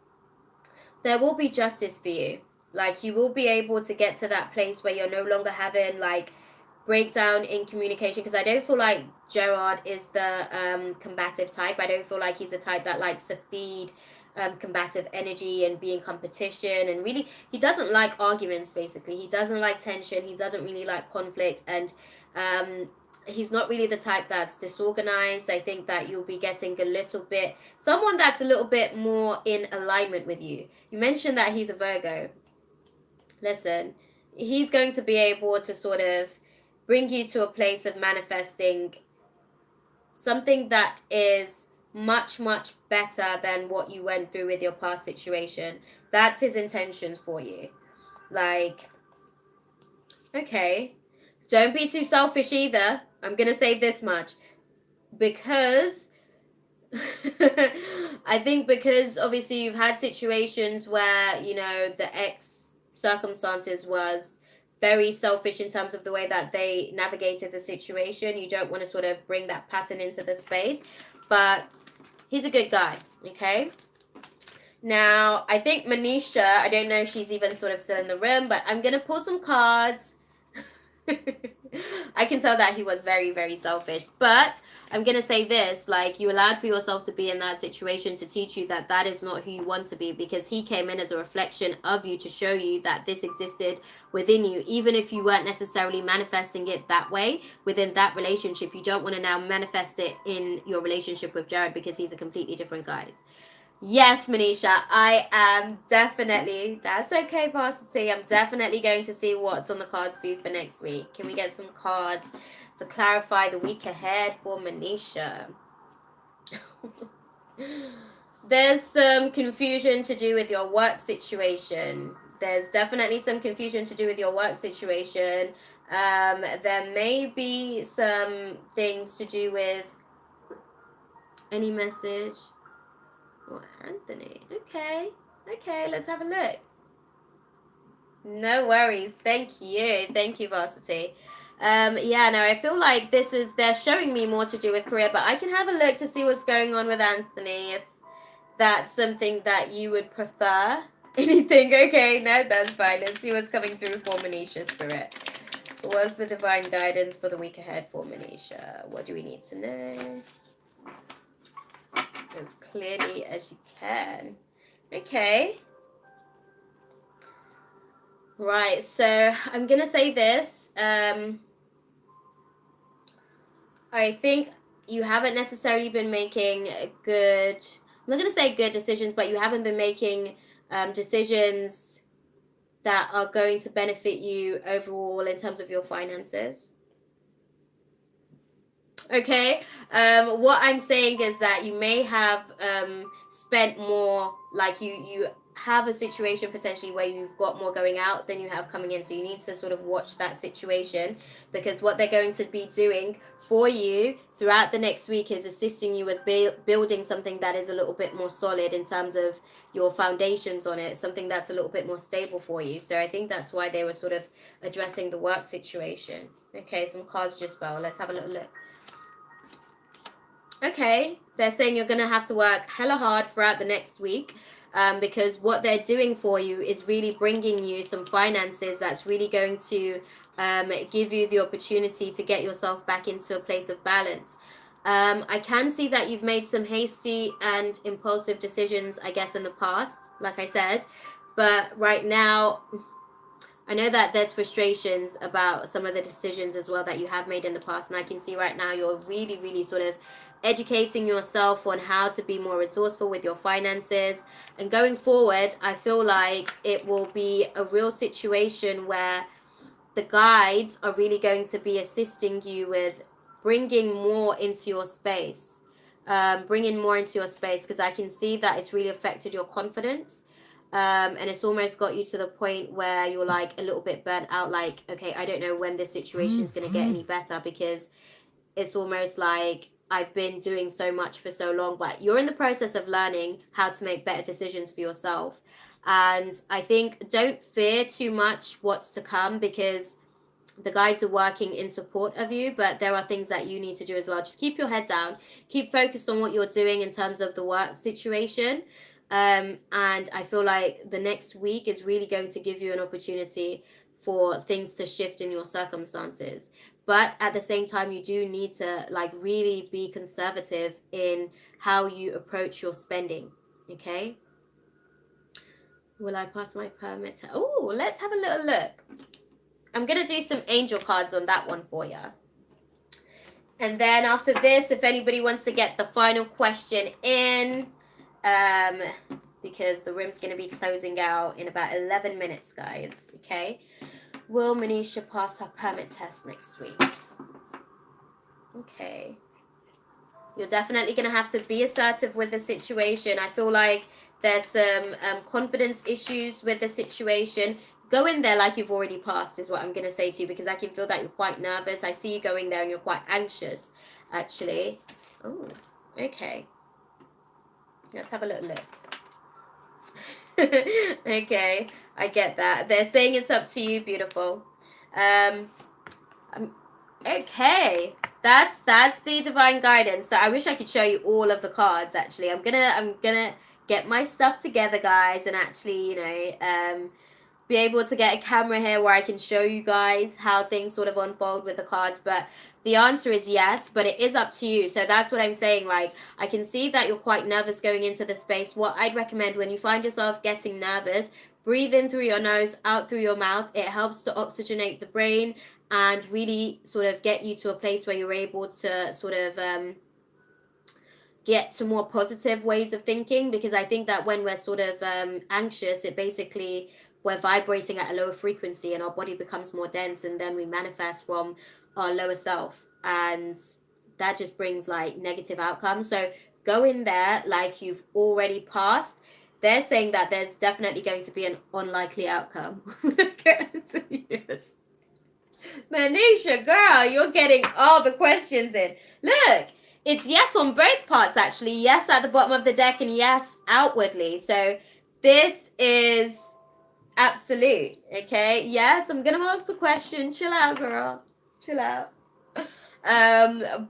S1: There will be justice for you. Like, you will be able to get to that place where you're no longer having, like, breakdown in communication, because I don't feel like Gerard is the combative type. I don't feel like he's the type that likes to feed combative energy and be in competition, and really he doesn't like arguments. Basically, he doesn't like tension. He doesn't really like conflict, and he's not really the type that's disorganized. I think that you'll be getting a little bit someone that's a little bit more in alignment with you. You mentioned that he's a Virgo. Listen, he's going to be able to sort of bring you to a place of manifesting something that is much, much better than what you went through with your past situation. That's his intentions for you. Like, okay, don't be too selfish either. I'm going to say this much. Because I think because obviously you've had situations where, the ex circumstances was very selfish in terms of the way that they navigated the situation. You don't want to sort of bring that pattern into the space, but he's a good guy, okay? Now, I think Manisha, I don't know if she's even sort of still in the room, but I'm going to pull some cards. I can tell that he was very, very selfish. But I'm going to say this, like, you allowed for yourself to be in that situation to teach you that that is not who you want to be, because he came in as a reflection of you to show you that this existed within you. Even if you weren't necessarily manifesting it that way within that relationship, you don't want to now manifest it in your relationship with Jared, because he's a completely different guy. Yes, Manisha, I am definitely, that's okay, Pastor T. I'm definitely going to see what's on the cards for you for next week. Can we get some cards to clarify the week ahead for Manisha? There's some confusion to do with your work situation. There's definitely some confusion to do with your work situation. There may be some things to do with any message. Oh, Anthony. Okay. Okay, let's have a look. No worries. Thank you. Thank you, Varsity. Yeah, no, I feel like they're showing me more to do with career, but I can have a look to see what's going on with Anthony if that's something that you would prefer. Anything? Okay, no, that's fine. Let's see what's coming through for Manisha Spirit. What's the divine guidance for the week ahead for Manisha? What do we need to know? As clearly as you can. Okay. Right, so I'm going to say this. I think you haven't necessarily been making good, I'm not going to say good decisions, but you haven't been making decisions that are going to benefit you overall in terms of your finances. Okay, what I'm saying is that you may have spent more, like you have a situation potentially where you've got more going out than you have coming in, so you need to sort of watch that situation, because what they're going to be doing for you throughout the next week is assisting you with building something that is a little bit more solid in terms of your foundations on it, something that's a little bit more stable for you. So I think that's why they were sort of addressing the work situation. Okay, some cards just fell. Let's have a little look. Okay, they're saying you're going to have to work hella hard throughout the next week, because what they're doing for you is really bringing you some finances that's really going to give you the opportunity to get yourself back into a place of balance. I can see that you've made some hasty and impulsive decisions, I guess, in the past, like I said, but right now, I know that there's frustrations about some of the decisions as well that you have made in the past, and I can see right now you're really, really sort of educating yourself on how to be more resourceful with your finances. And going forward, I feel like it will be a real situation where the guides are really going to be assisting you with bringing more into your space. Bringing more into your space, because I can see that it's really affected your confidence. And it's almost got you to the point where you're like a little bit burnt out, like, okay, I don't know when this situation is going to get any better, because it's almost like I've been doing so much for so long, but you're in the process of learning how to make better decisions for yourself. And I think don't fear too much what's to come, because the guides are working in support of you, but there are things that you need to do as well. Just keep your head down, keep focused on what you're doing in terms of the work situation. And I feel like the next week is really going to give you an opportunity for things to shift in your circumstances. But at the same time, you do need to like really be conservative in how you approach your spending. Okay. Will I pass my permit? Oh, let's have a little look. I'm going to do some angel cards on that one for you. And then after this, if anybody wants to get the final question in, because the room's going to be closing out in about 11 minutes, guys. Okay. Will Manisha pass her permit test next week? Okay. You're definitely going to have to be assertive with the situation. I feel like there's some confidence issues with the situation. Go in there like you've already passed is what I'm going to say to you, because I can feel that you're quite nervous. I see you going there and you're quite anxious, actually. Oh, okay. Let's have a little look. Okay, I get that. They're saying it's up to you, beautiful. Okay, that's the divine guidance. So I wish I could show you all of the cards. Actually, I'm gonna get my stuff together, guys, and actually, be able to get a camera here where I can show you guys how things sort of unfold with the cards. But the answer is yes, but it is up to you. So that's what I'm saying. Like, I can see that you're quite nervous going into the space. What I'd recommend when you find yourself getting nervous, breathe in through your nose, out through your mouth. It helps to oxygenate the brain and really sort of get you to a place where you're able to sort of get to more positive ways of thinking, because I think that when we're sort of anxious, it basically, we're vibrating at a lower frequency and our body becomes more dense, and then we manifest from our lower self, and that just brings like negative outcomes. So go in there like you've already passed. They're saying that there's definitely going to be an unlikely outcome. Yes. Manisha, girl, you're getting all the questions in. Look, it's yes on both parts, actually. Yes at the bottom of the deck and yes outwardly. So this is absolute, okay? Yes, I'm going to ask a question. Chill out, girl. Chill out.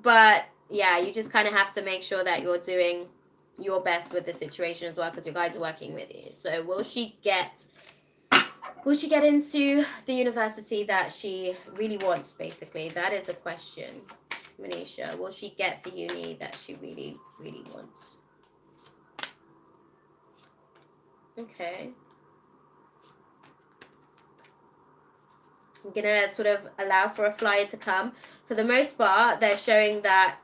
S1: But yeah, you just kind of have to make sure that you're doing your best with the situation as well, because your guys are working with you. So will she get into the university that she really wants, basically? That is a question, Manisha. Will she get the uni that she really, really wants? Okay. I'm going to sort of allow for a flyer to come. For the most part, they're showing that,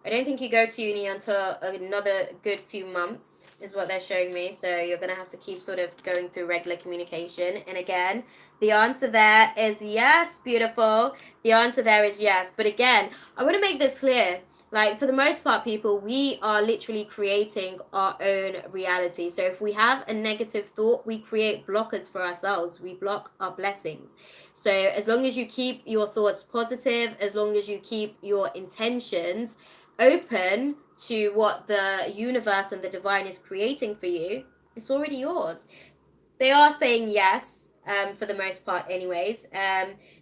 S1: I don't think you go to uni until another good few months, is what they're showing me. So you're going to have to keep sort of going through regular communication. And again, the answer there is yes. Beautiful. The answer there is yes. But again, I want to make this clear. Like, for the most part, people, we are literally creating our own reality. So if we have a negative thought, we create blockers for ourselves. We block our blessings. So as long as you keep your thoughts positive, as long as you keep your intentions open to what the universe and the divine is creating for you, it's already yours. They are saying yes, for the most part anyways.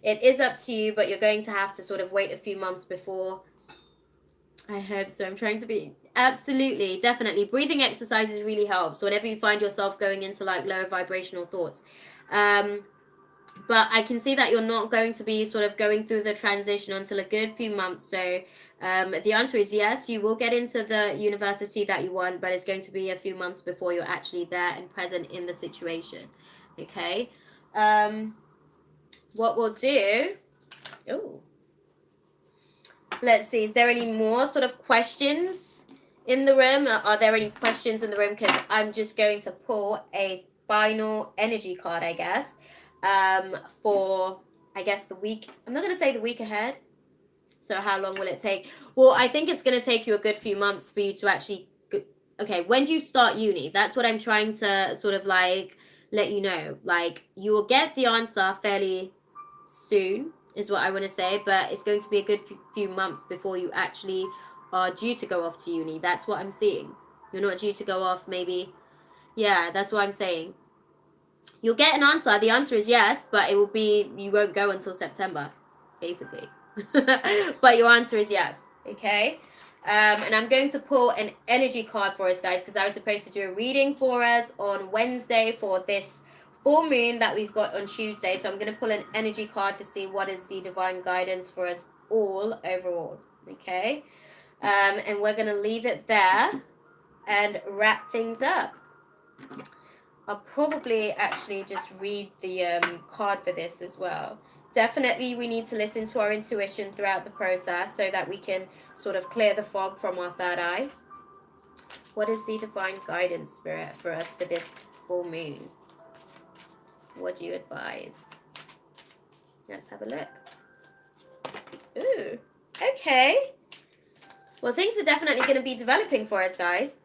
S1: It is up to you, but you're going to have to sort of wait a few months before. I hope so. I'm trying to be absolutely, definitely. Breathing exercises really helps whenever you find yourself going into like lower vibrational thoughts. But I can see that you're not going to be sort of going through the transition until a good few months. So the answer is yes, you will get into the university that you want, but it's going to be a few months before you're actually there and present in the situation. Okay. What we'll do. Oh. Let's see. Is there any more sort of questions in the room? Are there any questions in the room? Because I'm just going to pull a final energy card, I guess, for, I guess, the week. I'm not going to say the week ahead. So how long will it take? Well, I think it's going to take you a good few months for you to actually... Okay, when do you start uni? That's what I'm trying to sort of like let you know. Like, you will get the answer fairly soon, is what I want to say, but it's going to be a good few months before you actually are due to go off to uni. That's what I'm seeing. You're not due to go off maybe. Yeah, that's what I'm saying. You'll get an answer. The answer is yes, but it will be, you won't go until September, basically. But your answer is yes. Okay. And I'm going to pull an energy card for us, guys, because I was supposed to do a reading for us on Wednesday for this full moon that we've got on Tuesday. So I'm going to pull an energy card to see what is the divine guidance for us all overall. Okay. And we're going to leave it there and wrap things up. I'll probably actually just read the card for this as well. Definitely we need to listen to our intuition throughout the process so that we can sort of clear the fog from our third eye. What is the divine guidance, Spirit, for us for this full moon? What do you advise? Let's have a look. Ooh, okay. Well, things are definitely going to be developing for us, guys.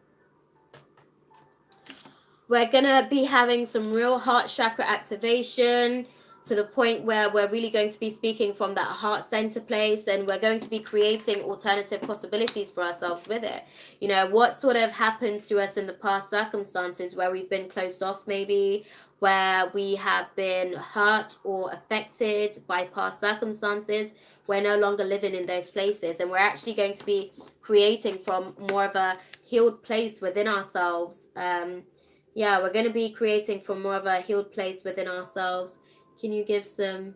S1: We're going to be having some real heart chakra activation to the point where we're really going to be speaking from that heart center place, and we're going to be creating alternative possibilities for ourselves with it. You know, what sort of happened to us in the past circumstances where we've been closed off, maybe where we have been hurt or affected by past circumstances. we're no longer living in those places, and we're actually going to be creating from more of a healed place within ourselves. Yeah, we're going to be creating from more of a healed place within ourselves. Can you give some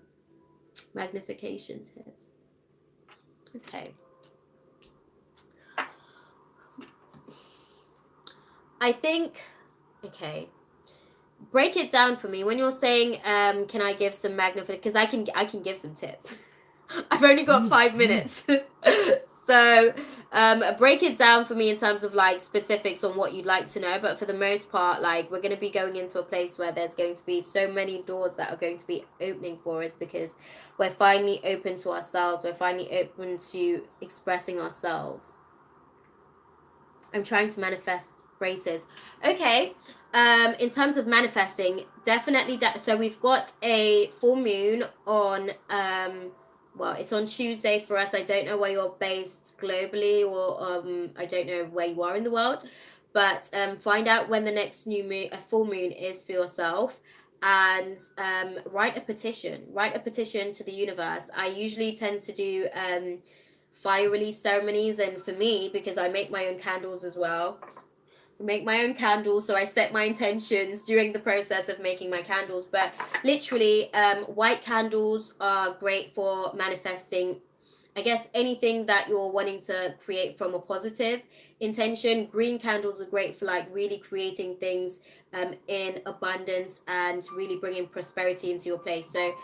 S1: magnification tips? Okay. I think, okay, break it down for me when you're saying can I give some magnification, because I can give some tips. I've only got 5 minutes. So break it down for me in terms of like specifics on what you'd like to know, but for the most part, like, we're going to be going into a place where there's going to be so many doors that are going to be opening for us, because we're finally open to ourselves, we're finally open to expressing ourselves. I'm trying to manifest braces. Okay. In terms of manifesting, definitely. So we've got a full moon on. Well, it's on Tuesday for us. I don't know where you're based globally, or I don't know where you are in the world, but find out when the next new moon, a full moon, is for yourself, and write a petition. Write a petition to the universe. I usually tend to do fire release ceremonies, and for me, because I make my own candles as well, so I set my intentions during the process of making my candles. But literally, white candles are great for manifesting, I guess, anything that you're wanting to create from a positive intention. Green candles are great for like really creating things in abundance and really bringing prosperity into your place. So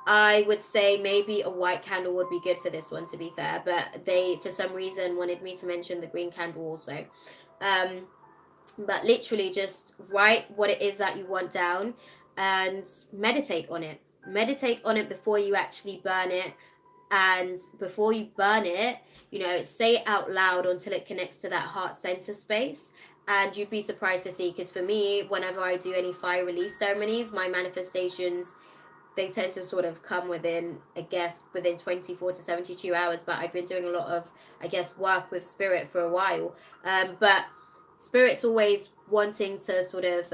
S1: I would say maybe a white candle would be good for this one, to be fair, but they for some reason wanted me to mention the green candle also. But literally just write what it is that you want down and meditate on it. Meditate on it before you actually burn it. And before you burn it, say it out loud until it connects to that heart center space. And you'd be surprised to see, because for me, whenever I do any fire release ceremonies, my manifestations, they tend to sort of come within 24 to 72 hours. But I've been doing a lot of, work with spirit for a while. But spirit's always wanting to sort of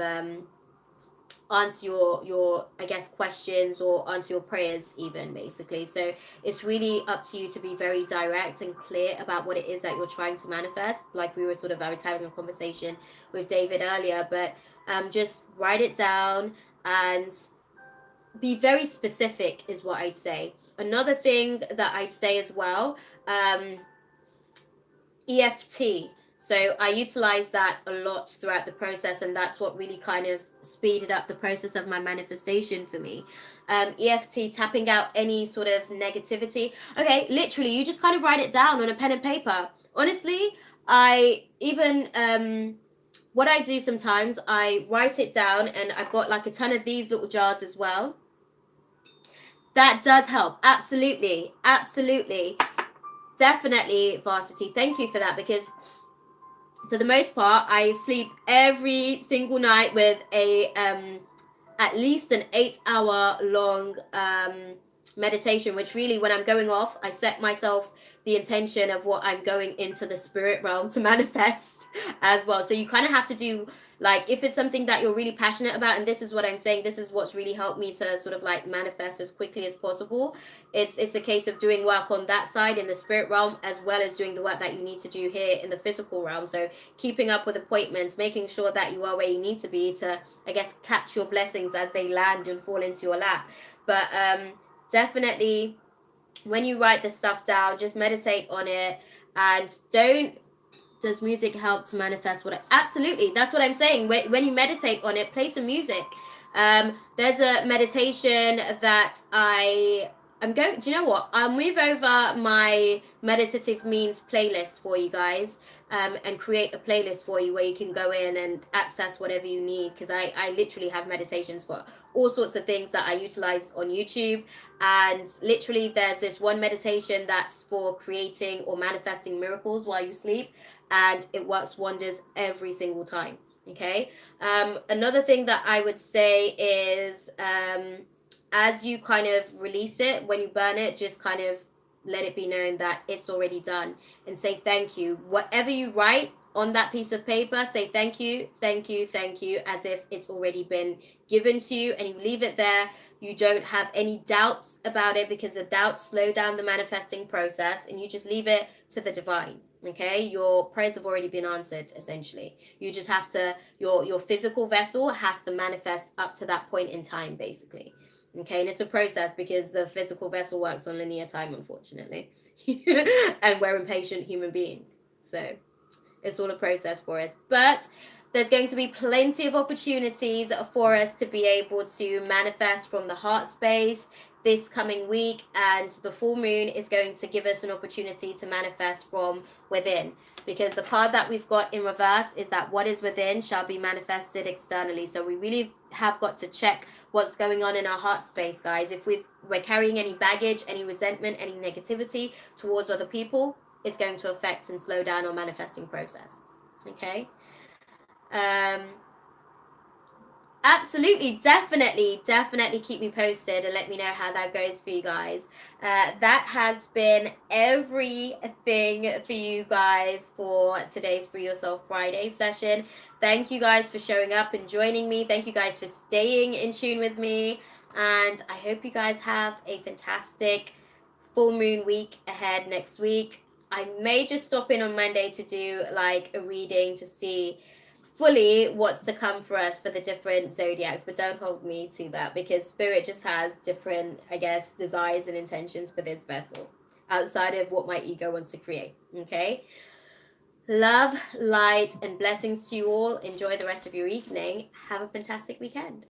S1: answer your questions, or answer your prayers even, basically. So it's really up to you to be very direct and clear about what it is that you're trying to manifest. Like I was having a conversation with David earlier, but just write it down and be very specific is what I'd say. Another thing that I'd say as well, EFT. So I utilize that a lot throughout the process, and that's what really kind of speeded up the process of my manifestation for me. EFT, tapping out any sort of negativity. Okay, literally, you just kind of write it down on a pen and paper. Honestly, I even what I do sometimes, I write it down, and I've got like a ton of these little jars as well. That does help. Absolutely. Absolutely. Definitely, Varsity. Thank you for that, because for the most part, I sleep every single night with a at least an 8-hour long meditation, which really, when I'm going off, I set myself the intention of what I'm going into the spirit realm to manifest as well. So you kind of have to do, like, if it's something that you're really passionate about, and this is what I'm saying, this is what's really helped me to sort of like manifest as quickly as possible. It's a case of doing work on that side in the spirit realm, as well as doing the work that you need to do here in the physical realm. So keeping up with appointments, making sure that you are where you need to be to, catch your blessings as they land and fall into your lap. But definitely, when you write the stuff down, just meditate on it, and don't. Does music help to manifest what? Absolutely, that's what I'm saying. When you meditate on it, play some music. There's a meditation that I'm going. Do you know what? I'll move over my meditative means playlist for you guys, and create a playlist for you where you can go in and access whatever you need. Because I literally have meditations for all sorts of things that I utilize on YouTube. And literally, there's this one meditation that's for creating or manifesting miracles while you sleep, and it works wonders every single time. Okay. Another thing that I would say is, as you kind of release it, when you burn it, just kind of let it be known that it's already done, and say thank you. Whatever you write, on that piece of paper, say thank you, thank you, thank you, as if it's already been given to you, and you leave it there. You don't have any doubts about it, because the doubts slow down the manifesting process, and you just leave it to the divine. Okay, your prayers have already been answered. Essentially, you just have to, your physical vessel has to manifest up to that point in time, basically. Okay, and it's a process, because the physical vessel works on linear time, unfortunately. And we're impatient human beings, so it's all a process for us. But there's going to be plenty of opportunities for us to be able to manifest from the heart space this coming week, and the full moon is going to give us an opportunity to manifest from within, because the card that we've got in reverse is that what is within shall be manifested externally. So we really have got to check what's going on in our heart space, guys. If we're carrying any baggage, any resentment, any negativity towards other people, it's going to affect and slow down our manifesting process. Okay. Absolutely, definitely keep me posted and let me know how that goes for you guys. That has been everything for you guys for today's Free Yourself Friday session. Thank you guys for showing up and joining me. Thank you guys for staying in tune with me. And I hope you guys have a fantastic full moon week ahead next week. I may just stop in on Monday to do like a reading to see fully what's to come for us for the different zodiacs, but don't hold me to that, because spirit just has different, I guess, desires and intentions for this vessel outside of what my ego wants to create. Okay, love, light, and blessings to you all. Enjoy the rest of your evening. Have a fantastic weekend.